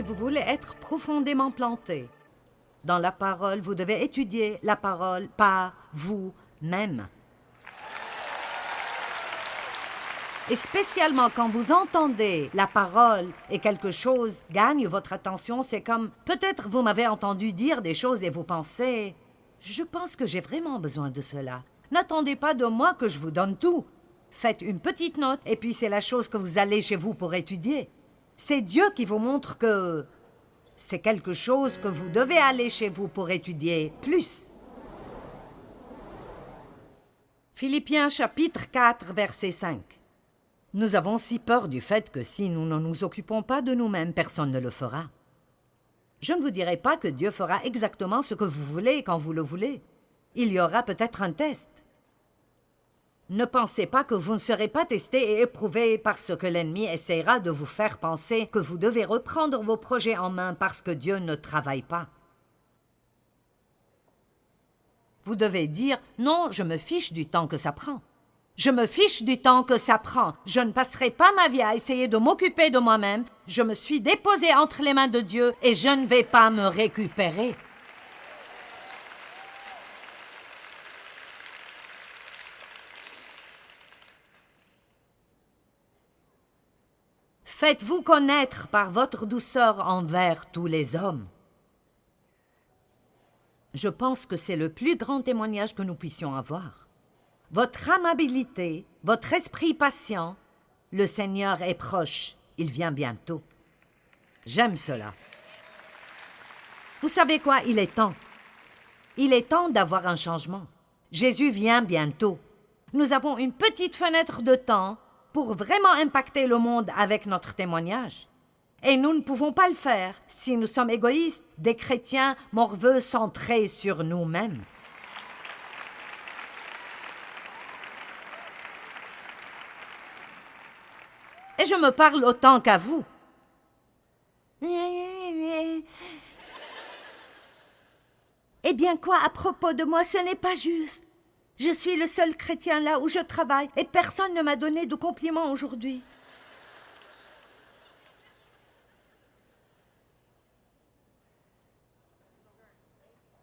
si vous voulez être profondément planté dans la parole, vous devez étudier la parole par vous-même. Et spécialement quand vous entendez la parole et quelque chose gagne votre attention, c'est comme peut-être vous m'avez entendu dire des choses et vous pensez « Je pense que j'ai vraiment besoin de cela. » N'attendez pas de moi que je vous donne tout. Faites une petite note et puis c'est la chose que vous allez chez vous pour étudier. C'est Dieu qui vous montre que c'est quelque chose que vous devez aller chez vous pour étudier plus. Philippiens chapitre 4, verset 5. Nous avons si peur du fait que si nous ne nous occupons pas de nous-mêmes, personne ne le fera. Je ne vous dirai pas que Dieu fera exactement ce que vous voulez quand vous le voulez. Il y aura peut-être un test. Ne pensez pas que vous ne serez pas testé et éprouvé parce que l'ennemi essaiera de vous faire penser que vous devez reprendre vos projets en main parce que Dieu ne travaille pas. Vous devez dire « Non, je me fiche du temps que ça prend. Je me fiche du temps que ça prend. Je ne passerai pas ma vie à essayer de m'occuper de moi-même. Je me suis déposé entre les mains de Dieu et je ne vais pas me récupérer. » Faites-vous connaître par votre douceur envers tous les hommes. Je pense que c'est le plus grand témoignage que nous puissions avoir. Votre amabilité, votre esprit patient, le Seigneur est proche, il vient bientôt. J'aime cela. Vous savez quoi, il est temps. Il est temps d'avoir un changement. Jésus vient bientôt. Nous avons une petite fenêtre de temps pour vraiment impacter le monde avec notre témoignage. Et nous ne pouvons pas le faire si nous sommes égoïstes, des chrétiens morveux centrés sur nous-mêmes. Et je me parle autant qu'à vous. Eh bien quoi, à propos de moi, ce n'est pas juste. Je suis le seul chrétien là où je travaille et personne ne m'a donné de compliments aujourd'hui.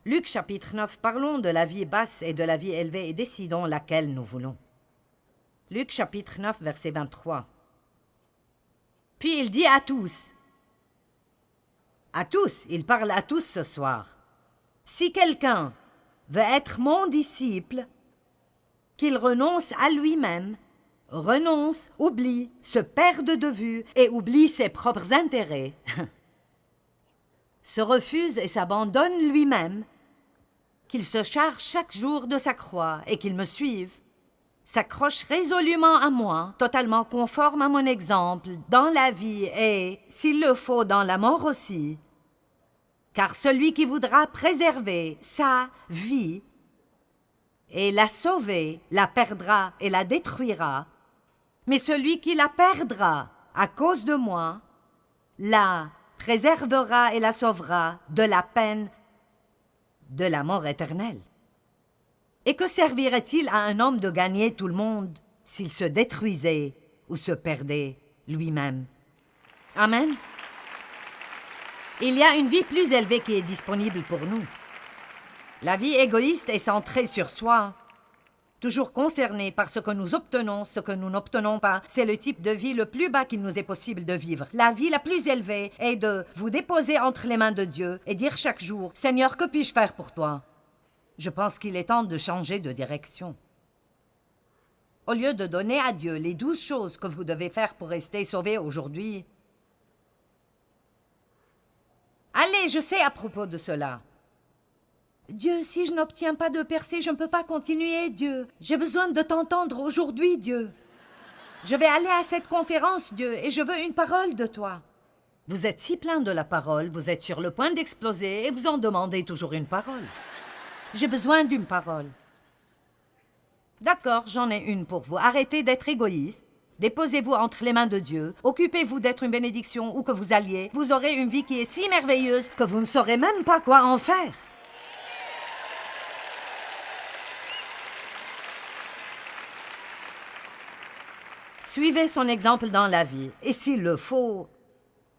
Luc chapitre 9, parlons de la vie basse et de la vie élevée et décidons laquelle nous voulons. Luc chapitre 9, verset 23. Puis il dit à tous, il parle à tous ce soir, « Si quelqu'un veut être mon disciple, qu'il renonce à lui-même, oublie, se perde de vue et oublie ses propres intérêts, se refuse et s'abandonne lui-même, qu'il se charge chaque jour de sa croix et qu'il me suive, s'accroche résolument à moi, totalement conforme à mon exemple, dans la vie et, s'il le faut, dans la mort aussi. Car celui qui voudra préserver sa vie et la sauver, la perdra et la détruira. Mais celui qui la perdra à cause de moi, la préservera et la sauvera de la peine de la mort éternelle. Et que servirait-il à un homme de gagner tout le monde s'il se détruisait ou se perdait lui-même? Amen. Il y a une vie plus élevée qui est disponible pour nous. La vie égoïste est centrée sur soi, toujours concernée par ce que nous obtenons, ce que nous n'obtenons pas. C'est le type de vie le plus bas qu'il nous est possible de vivre. La vie la plus élevée est de vous déposer entre les mains de Dieu et dire chaque jour « Seigneur, que puis-je faire pour toi ?» Je pense qu'il est temps de changer de direction. Au lieu de donner à Dieu les 12 choses que vous devez faire pour rester sauvé aujourd'hui, allez, je sais à propos de cela. Dieu, si je n'obtiens pas de percée, je ne peux pas continuer, Dieu. J'ai besoin de t'entendre aujourd'hui, Dieu. Je vais aller à cette conférence, Dieu, et je veux une parole de toi. Vous êtes si plein de la parole, vous êtes sur le point d'exploser et vous en demandez toujours une parole. J'ai besoin d'une parole. D'accord, j'en ai une pour vous. Arrêtez d'être égoïste. Déposez-vous entre les mains de Dieu. Occupez-vous d'être une bénédiction où que vous alliez. Vous aurez une vie qui est si merveilleuse que vous ne saurez même pas quoi en faire. Suivez son exemple dans la vie. Et s'il le faut,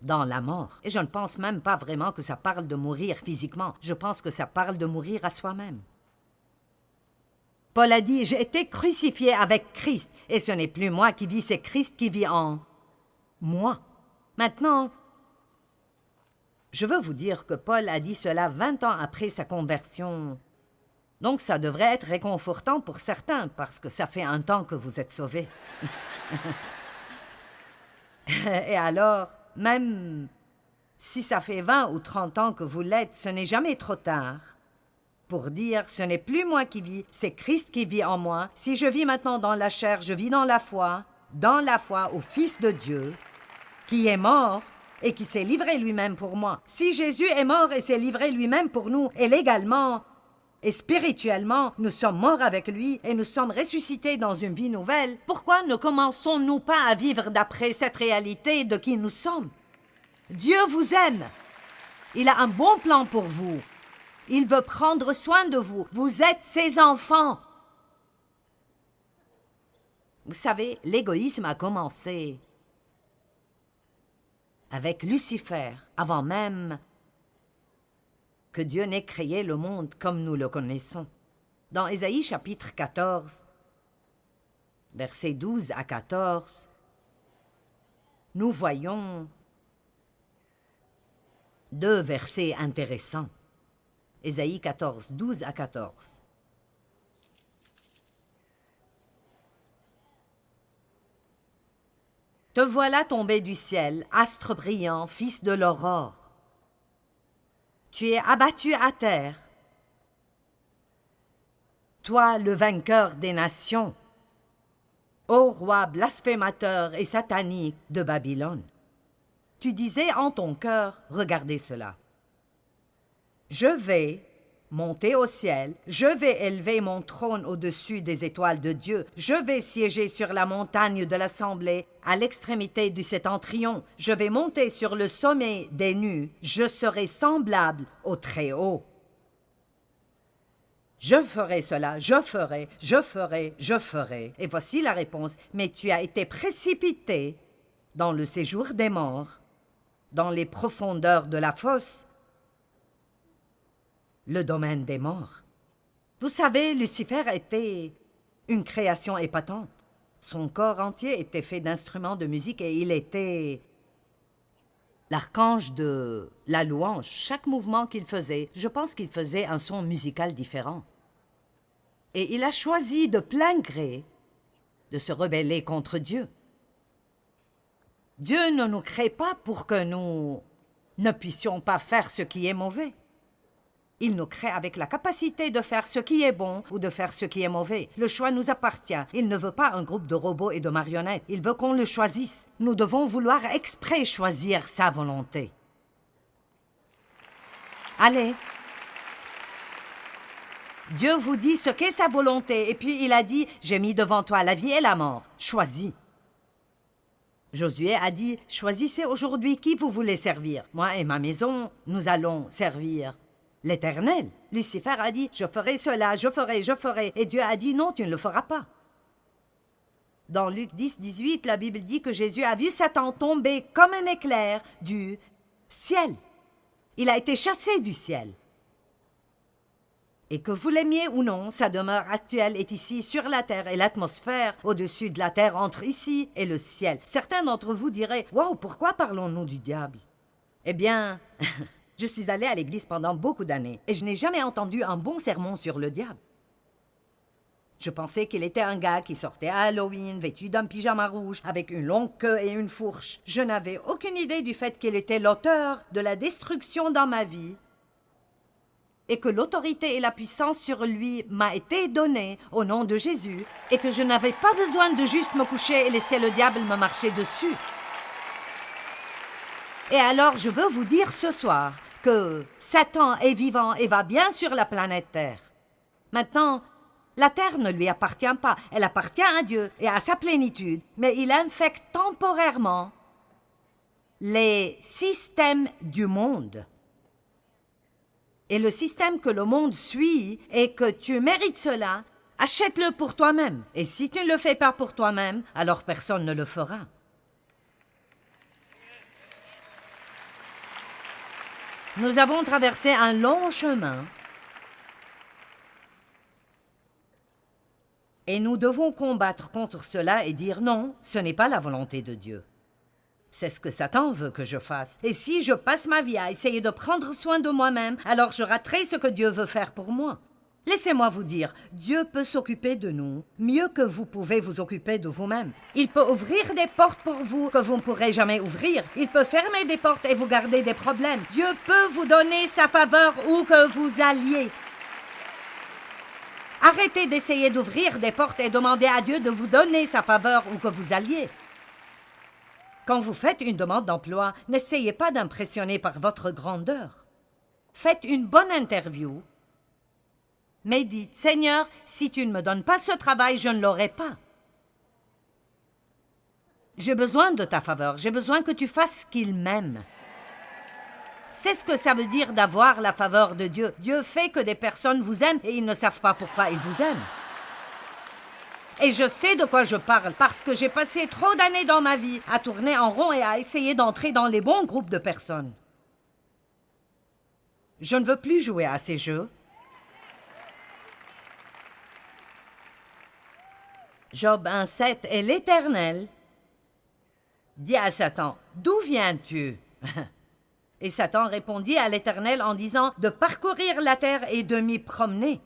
dans la mort. Et je ne pense même pas vraiment que ça parle de mourir physiquement. Je pense que ça parle de mourir à soi-même. Paul a dit, j'ai été crucifié avec Christ, et ce n'est plus moi qui vis, c'est Christ qui vit en moi. Maintenant, je veux vous dire que Paul a dit cela 20 ans après sa conversion. Donc ça devrait être réconfortant pour certains, parce que ça fait un temps que vous êtes sauvés. Et alors, même si ça fait 20 ou 30 ans que vous l'êtes, ce n'est jamais trop tard pour dire, ce n'est plus moi qui vis, c'est Christ qui vit en moi. Si je vis maintenant dans la chair, je vis dans la foi au Fils de Dieu, qui est mort et qui s'est livré lui-même pour moi. Si Jésus est mort et s'est livré lui-même pour nous, et légalement et spirituellement, nous sommes morts avec lui et nous sommes ressuscités dans une vie nouvelle, pourquoi ne commençons-nous pas à vivre d'après cette réalité de qui nous sommes? Dieu vous aime. Il a un bon plan pour vous. Il veut prendre soin de vous. Vous êtes ses enfants. Vous savez, l'égoïsme a commencé avec Lucifer, avant même que Dieu n'ait créé le monde comme nous le connaissons. Dans Ésaïe chapitre 14, versets 12 à 14, nous voyons 2 versets intéressants. Ésaïe 14, 12 à 14. Te voilà tombé du ciel, astre brillant, fils de l'aurore. Tu es abattu à terre. Toi, le vainqueur des nations, ô roi blasphémateur et satanique de Babylone. Tu disais en ton cœur, regardez cela. Je vais monter au ciel, je vais élever mon trône au-dessus des étoiles de Dieu, je vais siéger sur la montagne de l'assemblée, à l'extrémité du septentrion, je vais monter sur le sommet des nues, je serai semblable au Très-Haut. Je ferai cela, je ferai, je ferai, je ferai. Et voici la réponse, mais tu as été précipité dans le séjour des morts, dans les profondeurs de la fosse, le domaine des morts. Vous savez, Lucifer était une création épatante. Son corps entier était fait d'instruments de musique et il était l'archange de la louange. Chaque mouvement qu'il faisait, je pense qu'il faisait un son musical différent. Et il a choisi de plein gré de se rebeller contre Dieu. Dieu ne nous crée pas pour que nous ne puissions pas faire ce qui est mauvais. Il nous crée avec la capacité de faire ce qui est bon ou de faire ce qui est mauvais. Le choix nous appartient. Il ne veut pas un groupe de robots et de marionnettes. Il veut qu'on le choisisse. Nous devons vouloir exprès choisir sa volonté. Allez. Dieu vous dit ce qu'est sa volonté. Et puis il a dit, j'ai mis devant toi la vie et la mort. Choisis. Josué a dit, choisissez aujourd'hui qui vous voulez servir. Moi et ma maison, nous allons servir l'Éternel. Lucifer a dit, je ferai cela, je ferai, je ferai. Et Dieu a dit, non, tu ne le feras pas. Dans Luc 10, 18, la Bible dit que Jésus a vu Satan tomber comme un éclair du ciel. Il a été chassé du ciel. Et que vous l'aimiez ou non, sa demeure actuelle est ici sur la terre et l'atmosphère au-dessus de la terre entre ici et le ciel. Certains d'entre vous diraient « Wow, pourquoi parlons-nous du diable ?» Eh bien, je suis allé à l'église pendant beaucoup d'années et je n'ai jamais entendu un bon sermon sur le diable. Je pensais qu'il était un gars qui sortait à Halloween, vêtu d'un pyjama rouge, avec une longue queue et une fourche. Je n'avais aucune idée du fait qu'il était l'auteur de la destruction dans ma vie et que l'autorité et la puissance sur lui m'a été donnée au nom de Jésus et que je n'avais pas besoin de juste me coucher et laisser le diable me marcher dessus. Et alors, je veux vous dire ce soir que Satan est vivant et va bien sur la planète Terre. Maintenant, la Terre ne lui appartient pas, elle appartient à Dieu et à sa plénitude, mais il infecte temporairement les systèmes du monde. Et le système que le monde suit est que tu mérites cela, achète-le pour toi-même. Et si tu ne le fais pas pour toi-même, alors personne ne le fera. Nous avons traversé un long chemin et nous devons combattre contre cela et dire non, ce n'est pas la volonté de Dieu. C'est ce que Satan veut que je fasse. Et si je passe ma vie à essayer de prendre soin de moi-même, alors je raterai ce que Dieu veut faire pour moi. Laissez-moi vous dire, Dieu peut s'occuper de nous mieux que vous pouvez vous occuper de vous-même. Il peut ouvrir des portes pour vous que vous ne pourrez jamais ouvrir. Il peut fermer des portes et vous garder des problèmes. Dieu peut vous donner sa faveur où que vous alliez. Arrêtez d'essayer d'ouvrir des portes et demandez à Dieu de vous donner sa faveur où que vous alliez. Quand vous faites une demande d'emploi, n'essayez pas d'impressionner par votre grandeur. Faites une bonne interview, mais dites, « Seigneur, si tu ne me donnes pas ce travail, je ne l'aurai pas. J'ai besoin de ta faveur, j'ai besoin que tu fasses ce qu'il m'aime. » C'est ce que ça veut dire d'avoir la faveur de Dieu. Dieu fait que des personnes vous aiment et ils ne savent pas pourquoi ils vous aiment. Et je sais de quoi je parle parce que j'ai passé trop d'années dans ma vie à tourner en rond et à essayer d'entrer dans les bons groupes de personnes. Je ne veux plus jouer à ces jeux. Job 1,7 et l'Éternel dit à Satan, « D'où viens-tu » Et Satan répondit à l'Éternel en disant de parcourir la terre et de m'y promener.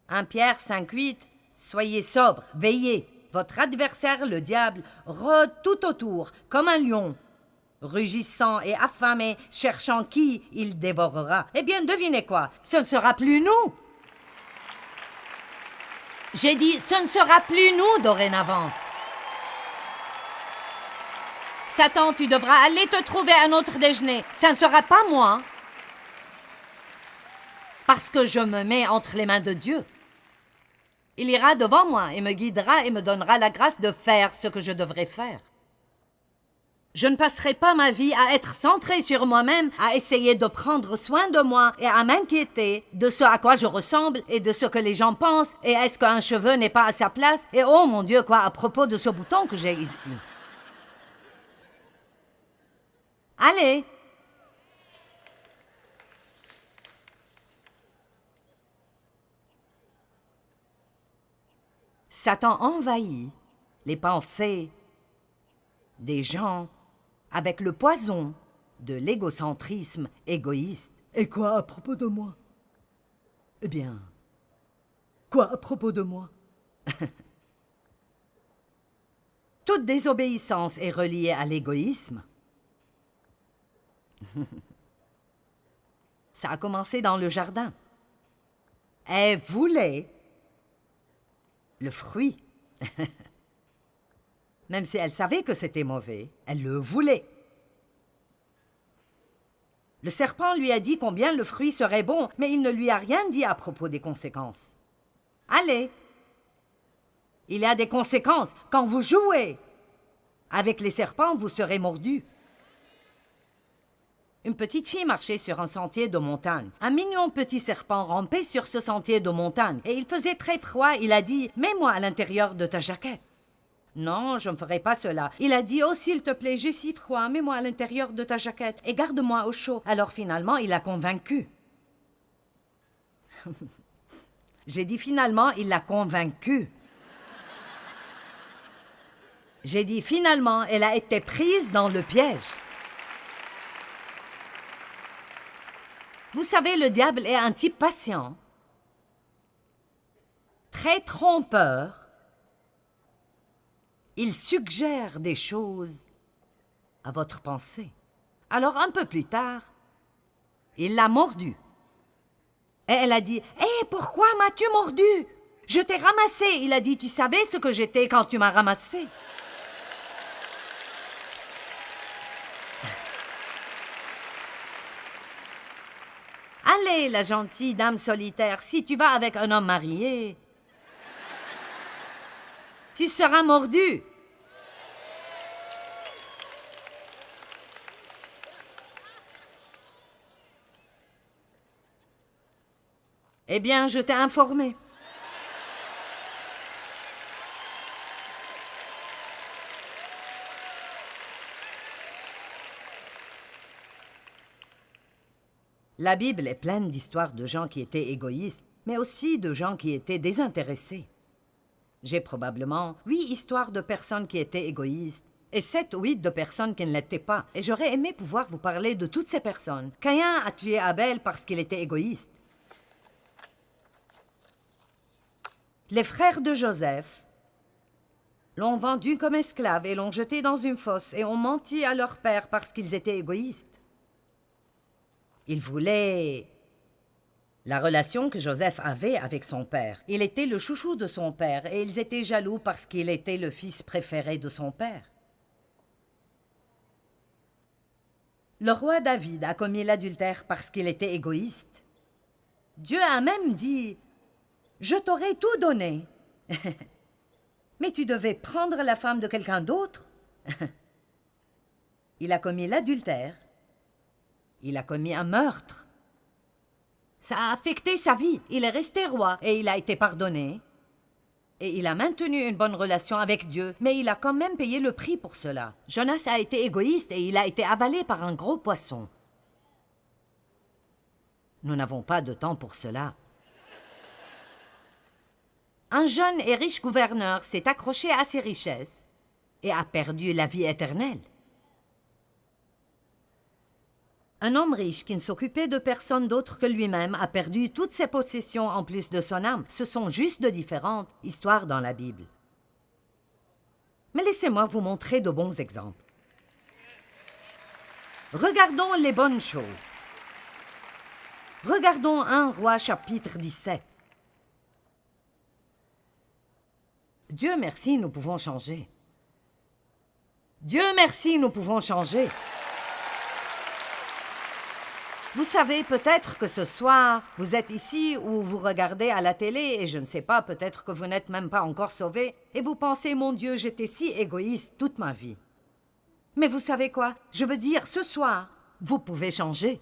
1 Pierre 5,8 Soyez sobres, veillez. Votre adversaire, le diable, rôde tout autour, comme un lion, rugissant et affamé, cherchant qui il dévorera. Eh bien, devinez quoi, ce ne sera plus nous. J'ai dit, ce ne sera plus nous dorénavant. Satan, tu devras aller te trouver un autre déjeuner. Ça ne sera pas moi. Parce que je me mets entre les mains de Dieu. Il ira devant moi et me guidera et me donnera la grâce de faire ce que je devrais faire. Je ne passerai pas ma vie à être centrée sur moi-même, à essayer de prendre soin de moi et à m'inquiéter de ce à quoi je ressemble et de ce que les gens pensent et est-ce qu'un cheveu n'est pas à sa place et oh mon Dieu, quoi à propos de ce bouton que j'ai ici. Allez! Satan envahit les pensées des gens avec le poison de l'égocentrisme égoïste. Et quoi à propos de moi? Eh bien, quoi à propos de moi? Toute désobéissance est reliée à l'égoïsme. Ça a commencé dans le jardin. Elle voulait le fruit. Même si elle savait que c'était mauvais, elle le voulait. Le serpent lui a dit combien le fruit serait bon, mais il ne lui a rien dit à propos des conséquences. Allez! Il y a des conséquences. Quand vous jouez avec les serpents, vous serez mordu. Une petite fille marchait sur un sentier de montagne. Un mignon petit serpent rampait sur ce sentier de montagne. Et il faisait très froid. Il a dit « Mets-moi à l'intérieur de ta jaquette. » Non, je ne ferai pas cela. Il a dit « Oh, s'il te plaît, j'ai si froid. Mets-moi à l'intérieur de ta jaquette et garde-moi au chaud. » Alors finalement, il l'a convaincue. J'ai dit finalement, il l'a convaincue. J'ai dit finalement, elle a été prise dans le piège. Vous savez, le diable est un type patient, très trompeur. Il suggère des choses à votre pensée. Alors, un peu plus tard, il l'a mordue. Et elle a dit « Hé, pourquoi m'as-tu mordu? Je t'ai ramassé. » Il a dit « Tu savais ce que j'étais quand tu m'as ramassé. » Allez, la gentille dame solitaire, si tu vas avec un homme marié, tu seras mordu. Eh bien, je t'ai informé. La Bible est pleine d'histoires de gens qui étaient égoïstes, mais aussi de gens qui étaient désintéressés. J'ai probablement 8 histoires de personnes qui étaient égoïstes et 7 ou 8 de personnes qui ne l'étaient pas. Et j'aurais aimé pouvoir vous parler de toutes ces personnes. Caïn a tué Abel parce qu'il était égoïste. Les frères de Joseph l'ont vendu comme esclave et l'ont jeté dans une fosse et ont menti à leur père parce qu'ils étaient égoïstes. Ils voulaient la relation que Joseph avait avec son père. Il était le chouchou de son père et ils étaient jaloux parce qu'il était le fils préféré de son père. Le roi David a commis l'adultère parce qu'il était égoïste. Dieu a même dit « Je t'aurais tout donné, mais tu devais prendre la femme de quelqu'un d'autre. » Il a commis l'adultère. Il a commis un meurtre. Ça a affecté sa vie. Il est resté roi et il a été pardonné. Et il a maintenu une bonne relation avec Dieu, mais il a quand même payé le prix pour cela. Jonas a été égoïste et il a été avalé par un gros poisson. Nous n'avons pas de temps pour cela. Un jeune et riche gouverneur s'est accroché à ses richesses et a perdu la vie éternelle. Un homme riche qui ne s'occupait de personne d'autre que lui-même a perdu toutes ses possessions en plus de son âme. Ce sont juste de différentes histoires dans la Bible. Mais laissez-moi vous montrer de bons exemples. Regardons les bonnes choses. Regardons 1 Roi chapitre 17. Dieu merci, nous pouvons changer. Dieu merci, nous pouvons changer. Vous savez, peut-être que ce soir, vous êtes ici ou vous regardez à la télé et je ne sais pas, peut-être que vous n'êtes même pas encore sauvé et vous pensez, mon Dieu, j'étais si égoïste toute ma vie. Mais vous savez quoi? Je veux dire, ce soir, vous pouvez changer.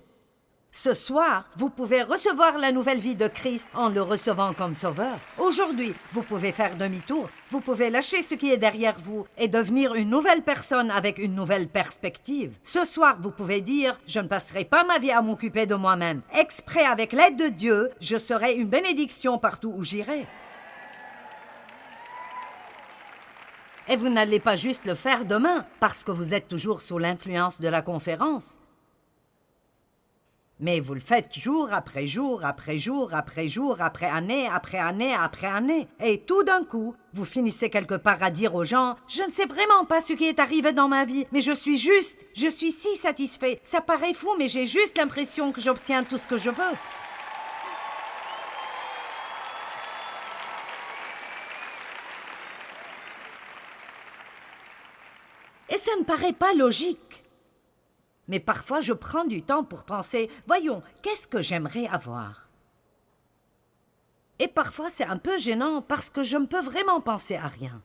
Ce soir, vous pouvez recevoir la nouvelle vie de Christ en le recevant comme sauveur. Aujourd'hui, vous pouvez faire demi-tour. Vous pouvez lâcher ce qui est derrière vous et devenir une nouvelle personne avec une nouvelle perspective. Ce soir, vous pouvez dire « Je ne passerai pas ma vie à m'occuper de moi-même. Exprès avec l'aide de Dieu, je serai une bénédiction partout où j'irai. » Et vous n'allez pas juste le faire demain parce que vous êtes toujours sous l'influence de la conférence. Mais vous le faites jour après jour, après jour, après jour, après année, après année, après année. Et tout d'un coup, vous finissez quelque part à dire aux gens « Je ne sais vraiment pas ce qui est arrivé dans ma vie, mais je suis si satisfait. Ça paraît fou, mais j'ai juste l'impression que j'obtiens tout ce que je veux. » Et ça ne paraît pas logique. Mais parfois, je prends du temps pour penser « Voyons, qu'est-ce que j'aimerais avoir ?» Et parfois, c'est un peu gênant parce que je ne peux vraiment penser à rien.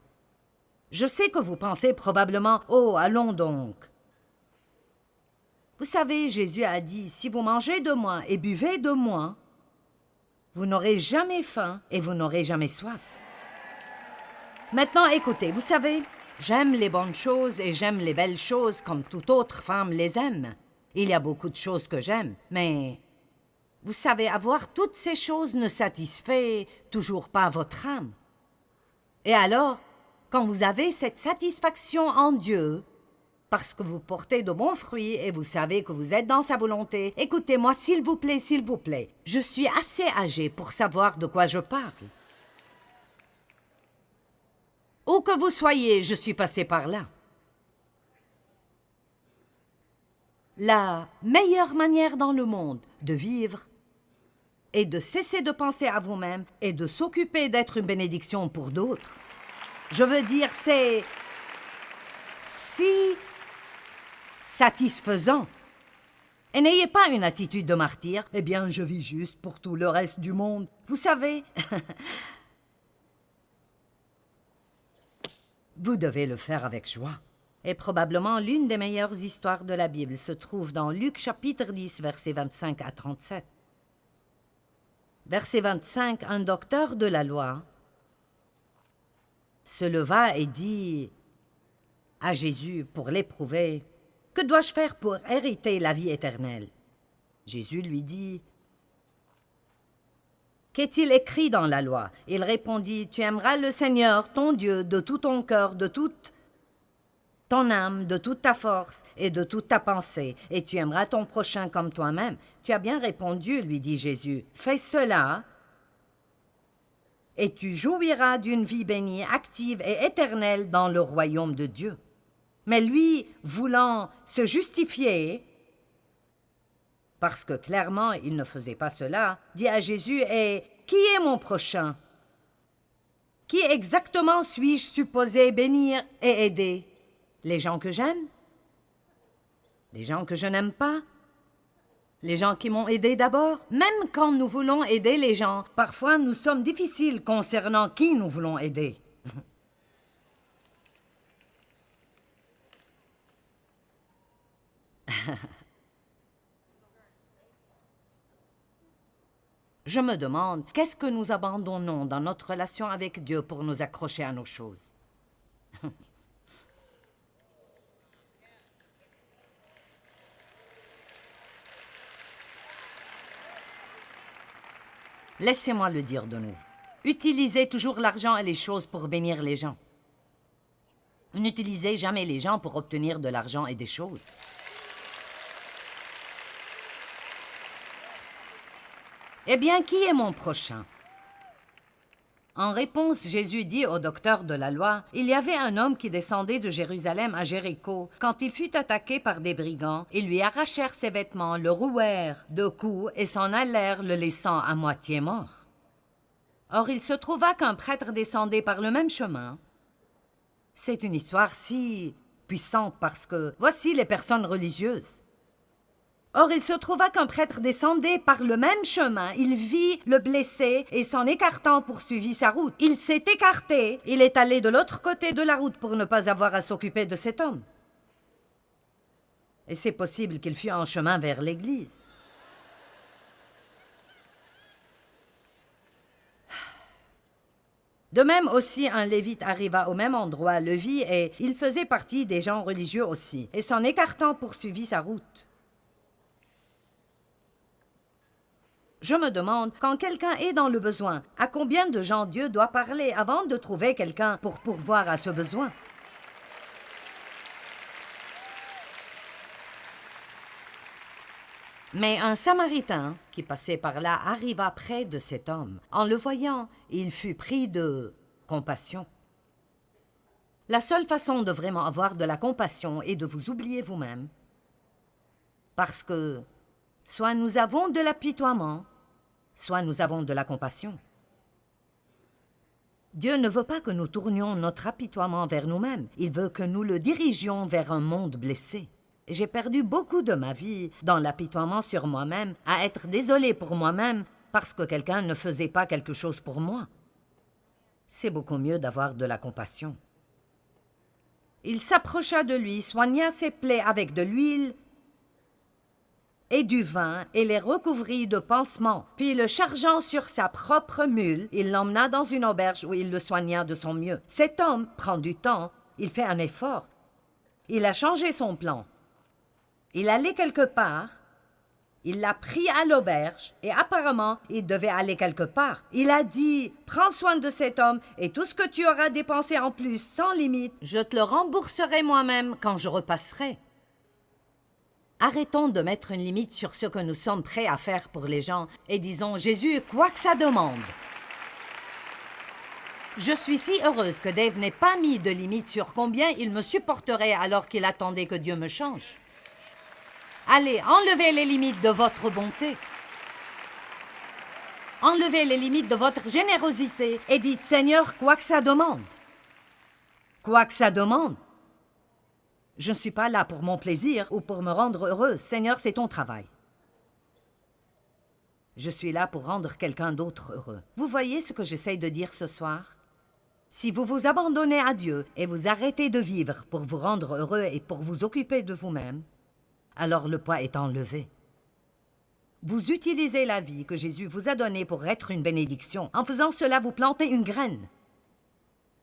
Je sais que vous pensez probablement « Oh, allons donc !» Vous savez, Jésus a dit « Si vous mangez de moi et buvez de moi, vous n'aurez jamais faim et vous n'aurez jamais soif. » Maintenant, écoutez, vous savez, j'aime les bonnes choses et j'aime les belles choses comme toute autre femme les aime. Il y a beaucoup de choses que j'aime, mais vous savez, avoir toutes ces choses ne satisfait toujours pas votre âme. Et alors, quand vous avez cette satisfaction en Dieu, parce que vous portez de bons fruits et vous savez que vous êtes dans sa volonté, écoutez-moi, s'il vous plaît, je suis assez âgée pour savoir de quoi je parle. Où que vous soyez, je suis passée par là. La meilleure manière dans le monde de vivre est de cesser de penser à vous-même et de s'occuper d'être une bénédiction pour d'autres. Je veux dire, c'est si satisfaisant. Et n'ayez pas une attitude de martyr. Eh bien, je vis juste pour tout le reste du monde. Vous savez, vous devez le faire avec joie. Et probablement l'une des meilleures histoires de la Bible se trouve dans Luc chapitre 10, versets 25 à 37. Verset 25, un docteur de la loi se leva et dit à Jésus pour l'éprouver « Que dois-je faire pour hériter la vie éternelle ?» Jésus lui dit, « Qu'est-il écrit dans la loi ?» Il répondit, « Tu aimeras le Seigneur, ton Dieu, de tout ton cœur, de toute ton âme, de toute ta force et de toute ta pensée, et tu aimeras ton prochain comme toi-même. » Tu as bien répondu, lui dit Jésus, « Fais cela, et tu jouiras d'une vie bénie, active et éternelle dans le royaume de Dieu. » Mais lui, voulant se justifier, parce que clairement il ne faisait pas cela, dit à Jésus, « Et qui est mon prochain? Qui exactement suis-je supposé bénir et aider? Les gens que j'aime? Les gens que je n'aime pas? Les gens qui m'ont aidé d'abord? Même quand nous voulons aider les gens, parfois nous sommes difficiles concernant qui nous voulons aider. » Je me demande, qu'est-ce que nous abandonnons dans notre relation avec Dieu pour nous accrocher à nos choses? Laissez-moi le dire de nouveau. Utilisez toujours l'argent et les choses pour bénir les gens. N'utilisez jamais les gens pour obtenir de l'argent et des choses. Eh bien, qui est mon prochain? En réponse, Jésus dit au docteur de la loi, « Il y avait un homme qui descendait de Jérusalem à Jéricho. Quand il fut attaqué par des brigands, ils lui arrachèrent ses vêtements, le rouèrent de coups et s'en allèrent, le laissant à moitié mort. Or, il se trouva qu'un prêtre descendait par le même chemin. » C'est une histoire si puissante parce que voici les personnes religieuses. Or, il se trouva qu'un prêtre descendait par le même chemin. Il vit le blessé et s'en écartant poursuivit sa route. Il s'est écarté. Il est allé de l'autre côté de la route pour ne pas avoir à s'occuper de cet homme. Et c'est possible qu'il fût en chemin vers l'église. De même aussi, un Lévite arriva au même endroit, le vit, et il faisait partie des gens religieux aussi, et s'en écartant poursuivit sa route. Je me demande, quand quelqu'un est dans le besoin, à combien de gens Dieu doit parler avant de trouver quelqu'un pour pourvoir à ce besoin? Mais un Samaritain qui passait par là arriva près de cet homme. En le voyant, il fut pris de compassion. La seule façon de vraiment avoir de la compassion est de vous oublier vous-même. Parce que soit nous avons de l'apitoiement, soit nous avons de la compassion. Dieu ne veut pas que nous tournions notre apitoiement vers nous-mêmes. Il veut que nous le dirigions vers un monde blessé. J'ai perdu beaucoup de ma vie dans l'apitoiement sur moi-même, à être désolé pour moi-même parce que quelqu'un ne faisait pas quelque chose pour moi. C'est beaucoup mieux d'avoir de la compassion. Il s'approcha de lui, soigna ses plaies avec de l'huile et du vin, et les recouvrit de pansements. Puis, le chargeant sur sa propre mule, il l'emmena dans une auberge où il le soigna de son mieux. Cet homme prend du temps, il fait un effort. Il a changé son plan. Il allait quelque part, il l'a pris à l'auberge, et apparemment, il devait aller quelque part. Il a dit, « Prends soin de cet homme, et tout ce que tu auras dépensé en plus, sans limite, je te le rembourserai moi-même quand je repasserai. » Arrêtons de mettre une limite sur ce que nous sommes prêts à faire pour les gens et disons, Jésus, quoi que ça demande. Je suis si heureuse que Dave n'ait pas mis de limite sur combien il me supporterait alors qu'il attendait que Dieu me change. Allez, enlevez les limites de votre bonté. Enlevez les limites de votre générosité et dites, Seigneur, quoi que ça demande. Quoi que ça demande. Je ne suis pas là pour mon plaisir ou pour me rendre heureuse. Seigneur, c'est ton travail. Je suis là pour rendre quelqu'un d'autre heureux. Vous voyez ce que j'essaye de dire ce soir? Si vous vous abandonnez à Dieu et vous arrêtez de vivre pour vous rendre heureux et pour vous occuper de vous-même, alors le poids est enlevé. Vous utilisez la vie que Jésus vous a donnée pour être une bénédiction. En faisant cela, vous plantez une graine.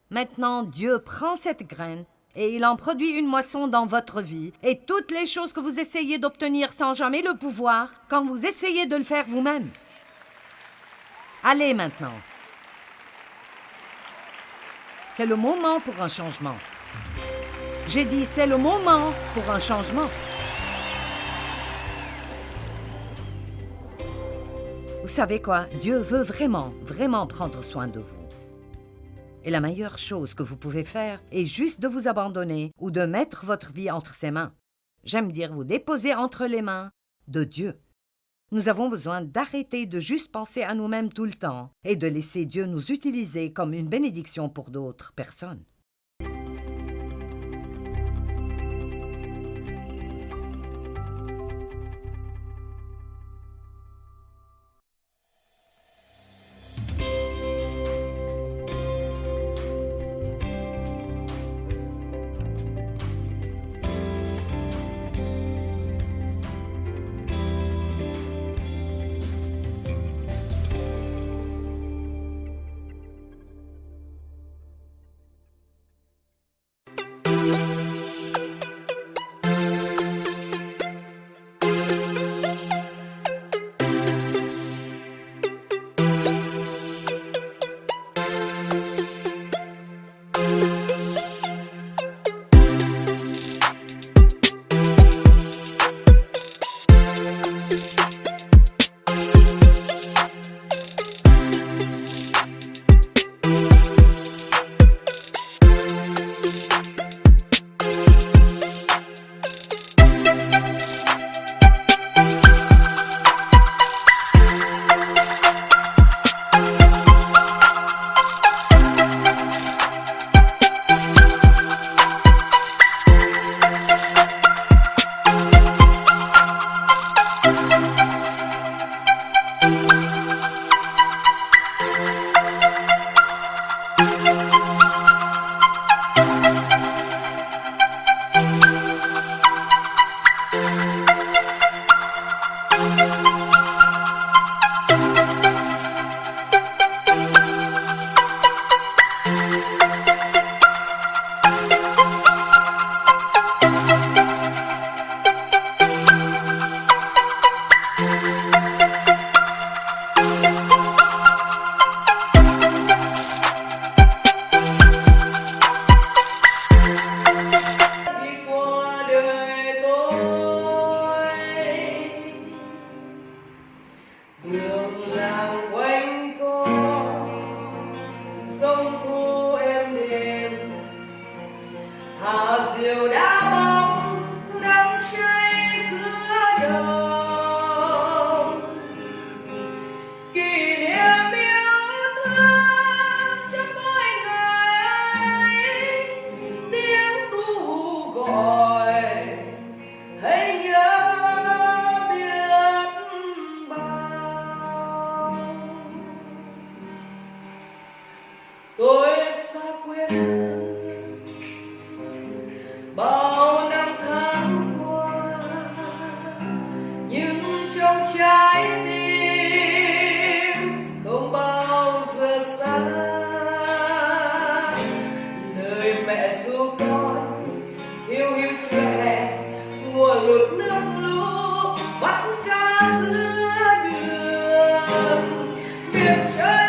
Maintenant, Dieu prend cette graine et il en produit une moisson dans votre vie. Et toutes les choses que vous essayez d'obtenir sans jamais le pouvoir, quand vous essayez de le faire vous-même. Allez maintenant. C'est le moment pour un changement. J'ai dit, c'est le moment pour un changement. Vous savez quoi? Dieu veut vraiment, vraiment prendre soin de vous. Et la meilleure chose que vous pouvez faire est juste de vous abandonner ou de mettre votre vie entre ses mains. J'aime dire vous déposer entre les mains de Dieu. Nous avons besoin d'arrêter de juste penser à nous-mêmes tout le temps et de laisser Dieu nous utiliser comme une bénédiction pour d'autres personnes. Biển trời